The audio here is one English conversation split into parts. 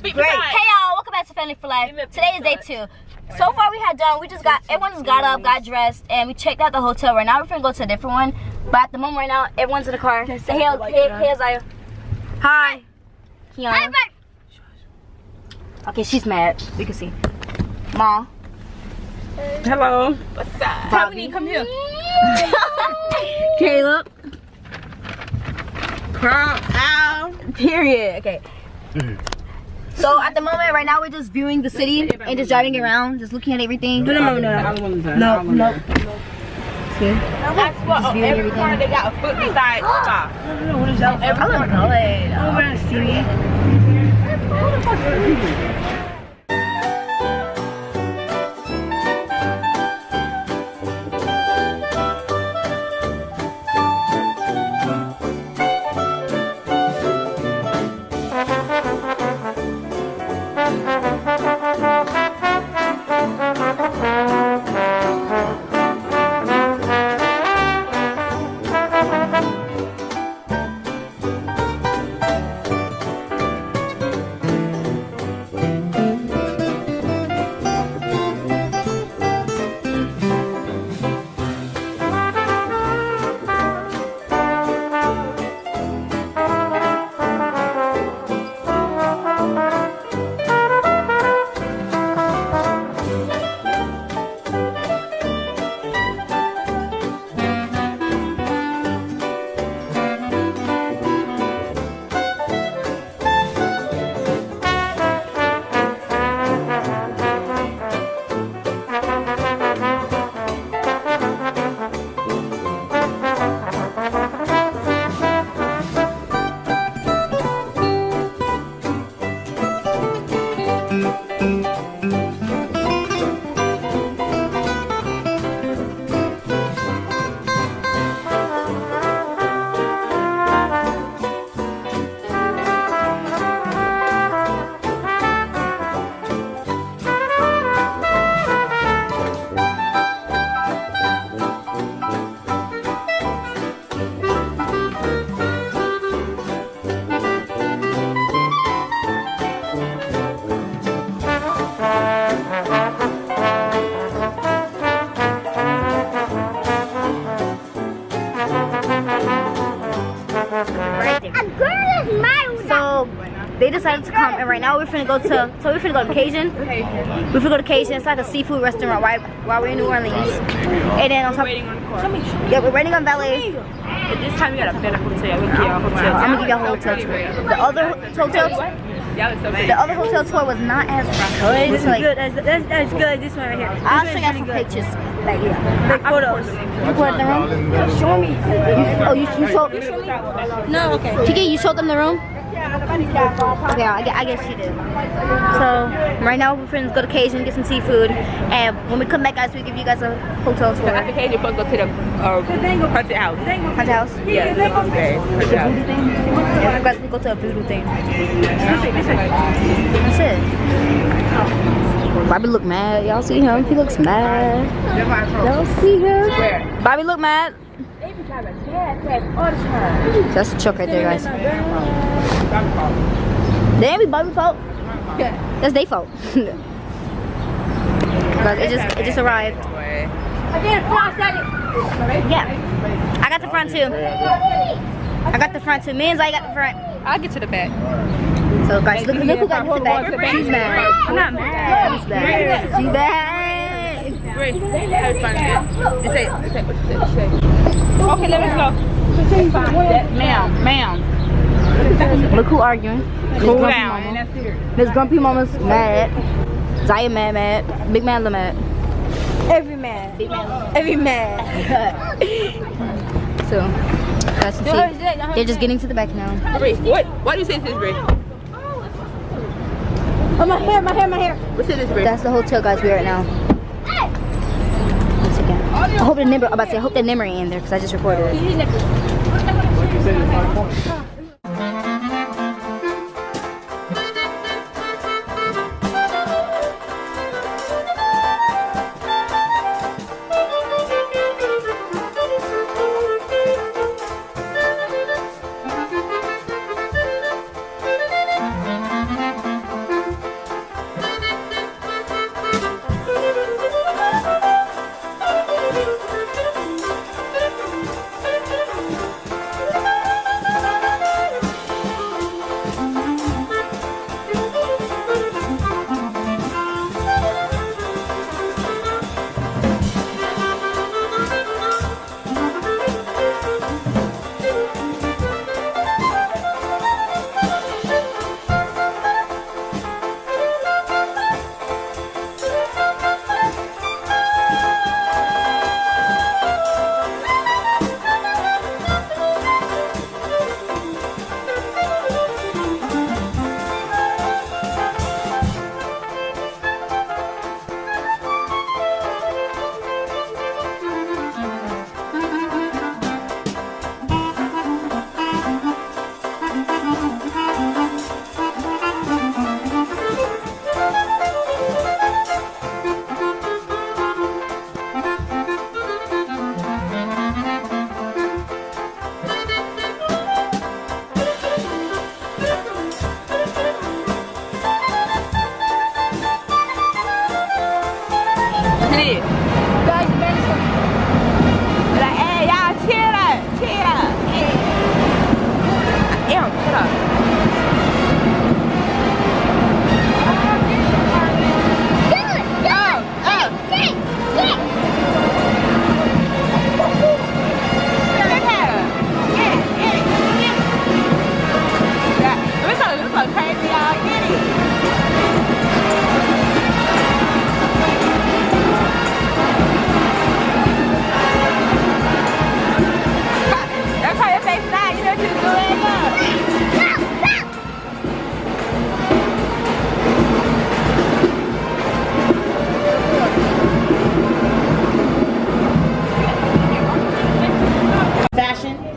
Great. Hey y'all, welcome back to Family for Life. Today is day 2. So far we had done, everyone just got up, got dressed, and we checked out the hotel. Right now we're gonna go to a different one. But at the moment right now, everyone's in the car. Say hey, Zaya. Hi. Kiana. Okay, she's mad. We can see. Ma. Hello. What's up? Tommy, come here. Caleb. Crump out. Period. Okay. So at the moment, right now, we're just viewing the city and just driving around, just looking at everything. No. See? That's what on every car they got a foot beside the car. I look good. Over in the city. They decided to come, and right now we're finna go to Cajun. We're finna go to Cajun. It's like a seafood restaurant while we're in New Orleans. And then on top, yeah, we're waiting on valet. But this time we got a better hotel. I'm gonna give y'all a hotel tour. The other hotel tour was not as good. This is good. That's good. This one right here. I'll show you some pictures. Like Like photos. You put the room? Show me. You showed? No, okay. Kiki, you showed them the room? Okay, I guess she did. So right now we're finna go to Cajun, get some seafood, and when we come back, guys, we give you guys a hotel tour. After Cajun, you're supposed to go to the haunted house. Haunted house? Yeah, haunted house. Yeah, guys, we go to a voodoo thing. That's it. Bobby look mad. Y'all see him? He looks mad. Y'all see him? Where? Bobby look mad. That's a choke right there, guys. Damn, it's Bobby's fault. That's their fault. But it just arrived. Yeah, I got the front too. Me and Zay got the front. I'll get to the back. So guys, look who got to the back. She's mad. I'm not mad. She's bad. She's bad. Okay, let us go. Ma'am. Look who arguing. Cool down. Miss Grumpy Mama's mad. Zaya mad. Big man mad. Every man. So, that's the see. They're just getting to the back now. What do you say to this, Brie? Oh, my hair. What's in this, Brie? That's the hotel, guys. We're at now. Once again. I hope the Nimmer ain't in there because I just recorded it. it. Guys, man, Like, hey, y'all, chill up. Hey. Damn, shut up.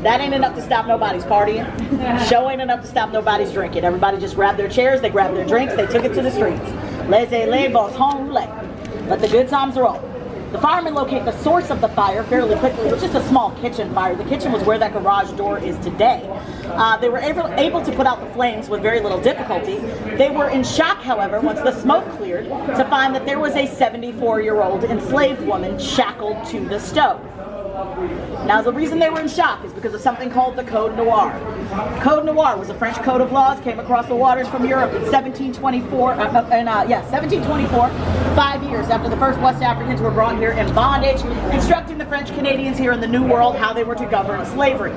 That ain't enough to stop nobody's partying. Show ain't enough to stop nobody's drinking. Everybody just grabbed their chairs, they grabbed their drinks, they took it to the streets. Laissez-les, bon temps roulette. Let the good times roll. The firemen locate the source of the fire fairly quickly. It was just a small kitchen fire. The kitchen was where that garage door is today. They were able to put out the flames with very little difficulty. They were in shock, however, once the smoke cleared, to find that there was a 74-year-old enslaved woman shackled to the stove. Now, the reason they were in shock is because of something called the Code Noir. Code Noir was a French code of laws, came across the waters from Europe in 1724, 1724, 5 years after the first West Africans were brought here in bondage, instructing the French Canadians here in the New World how they were to govern slavery.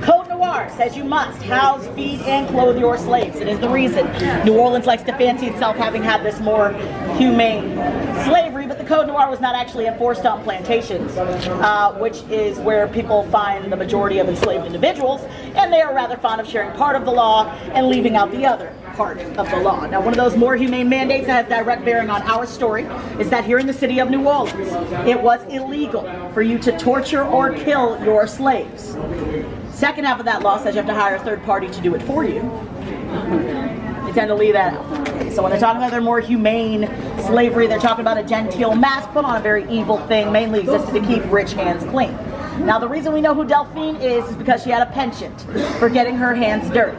Code Noir says you must house, feed, and clothe your slaves. It is the reason New Orleans likes to fancy itself having had this more humane slavery, but the Code Noir was not actually enforced on plantations, which is where people find the majority of enslaved individuals, and they are rather fond of sharing part of the law and leaving out the other part of the law. Now, one of those more humane mandates that has direct bearing on our story is that here in the city of New Orleans, it was illegal for you to torture or kill your slaves. Second half of that law says you have to hire a third party to do it for you. They tend to leave that out. So when they're talking about their more humane slavery, they're talking about a genteel mask put on a very evil thing, mainly existed to keep rich hands clean. Now, the reason we know who Delphine is because she had a penchant for getting her hands dirty.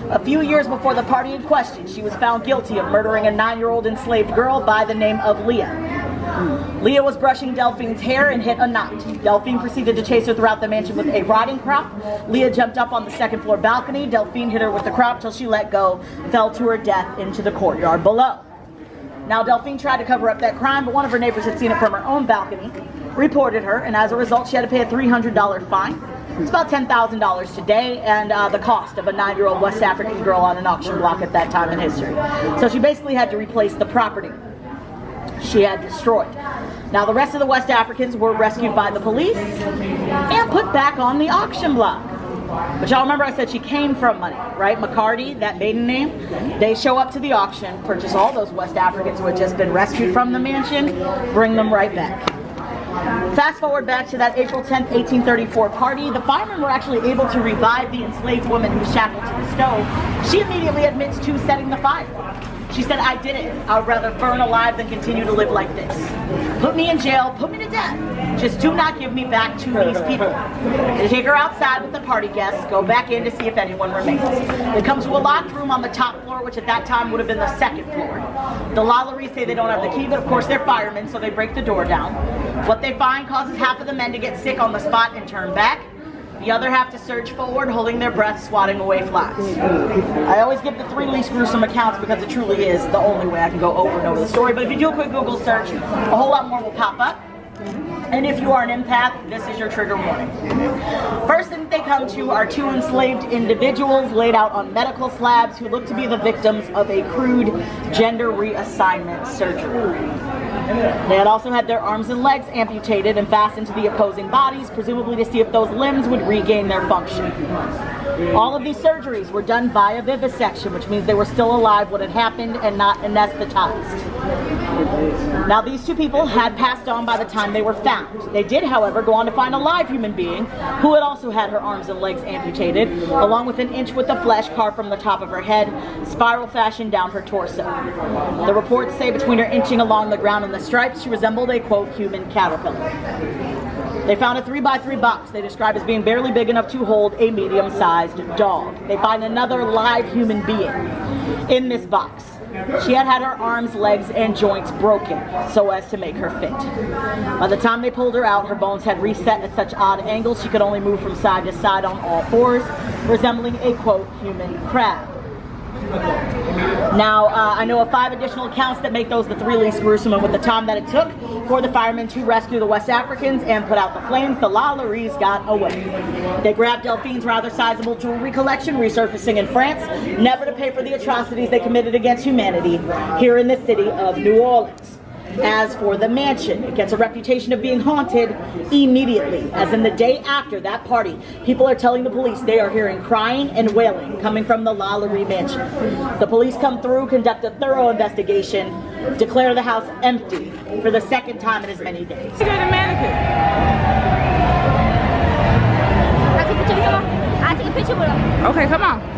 A few years before the party in question, she was found guilty of murdering a 9-year-old enslaved girl by the name of Leah. Leah was brushing Delphine's hair and hit a knot. Delphine proceeded to chase her throughout the mansion with a riding crop. Leah jumped up on the second floor balcony. Delphine hit her with the crop till she let go, fell to her death into the courtyard below. Now, Delphine tried to cover up that crime, but one of her neighbors had seen it from her own balcony, reported her, and as a result, she had to pay a $300 fine. It's about $10,000 today, and the cost of a 9-year-old West African girl on an auction block at that time in history. So she basically had to replace the property she had destroyed. Now, the rest of the West Africans were rescued by the police and put back on the auction block. But y'all remember I said she came from money, right? McCarty, that maiden name. They show up to the auction, purchase all those West Africans who had just been rescued from the mansion, bring them right back. Fast forward back to that April 10th, 1834 party. The firemen were actually able to revive the enslaved woman who was shackled to the stove. She immediately admits to setting the fire. She said, I did it. I would rather burn alive than continue to live like this. Put me in jail, put me to death. Just do not give me back to these people. They take her outside with the party guests, go back in to see if anyone remains. They come to a locked room on the top floor, which at that time would have been the second floor. The Lalauries say they don't have the key, but of course they're firemen, so they break the door down. What they find causes half of the men to get sick on the spot and turn back. The other half to surge forward, holding their breath, swatting away flies. I always give the 3 least gruesome accounts because it truly is the only way I can go over and over the story. But if you do a quick Google search, a whole lot more will pop up. And if you are an empath, this is your trigger warning. First thing they come to are 2 enslaved individuals laid out on medical slabs who look to be the victims of a crude gender reassignment surgery. They had also had their arms and legs amputated and fastened to the opposing bodies, presumably to see if those limbs would regain their function. All of these surgeries were done via vivisection, which means they were still alive when it happened and not anesthetized. Now, these 2 people had passed on by the time they were found. They did, however, go on to find a live human being who had also had her arms and legs amputated, along with an inch width of flesh carved from the top of her head, spiral fashion down her torso. The reports say between her inching along the ground and the stripes, she resembled a, quote, human caterpillar. They found a 3x3 box they described as being barely big enough to hold a medium-sized dog. They find another live human being in this box. She had had her arms, legs, and joints broken so as to make her fit. By the time they pulled her out, her bones had reset at such odd angles she could only move from side to side on all fours, resembling a, quote, human crab. Now, I know of 5 additional accounts that make those the 3 least gruesome, and with the time that it took for the firemen to rescue the West Africans and put out the flames, the La Laries got away. They grabbed Delphine's rather sizable jewelry collection, resurfacing in France, never to pay for the atrocities they committed against humanity here in the city of New Orleans. As for the mansion, it gets a reputation of being haunted immediately, as in the day after that party, people are telling the police they are hearing crying and wailing coming from the La Laurie mansion. The police come through, conduct a thorough investigation, declare the house empty for the 2nd time in as many days. Look at the mannequin. I take a picture with him. Okay, come on.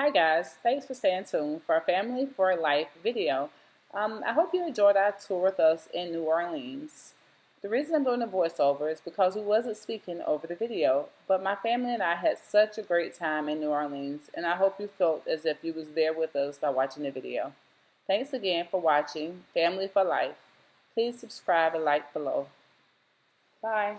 Hi guys, thanks for staying tuned for our Family for Life video. I hope you enjoyed our tour with us in New Orleans. The reason I'm doing the voiceover is because we wasn't speaking over the video, but my family and I had such a great time in New Orleans, and I hope you felt as if you was there with us by watching the video. Thanks again for watching Family for Life. Please subscribe and like below. Bye.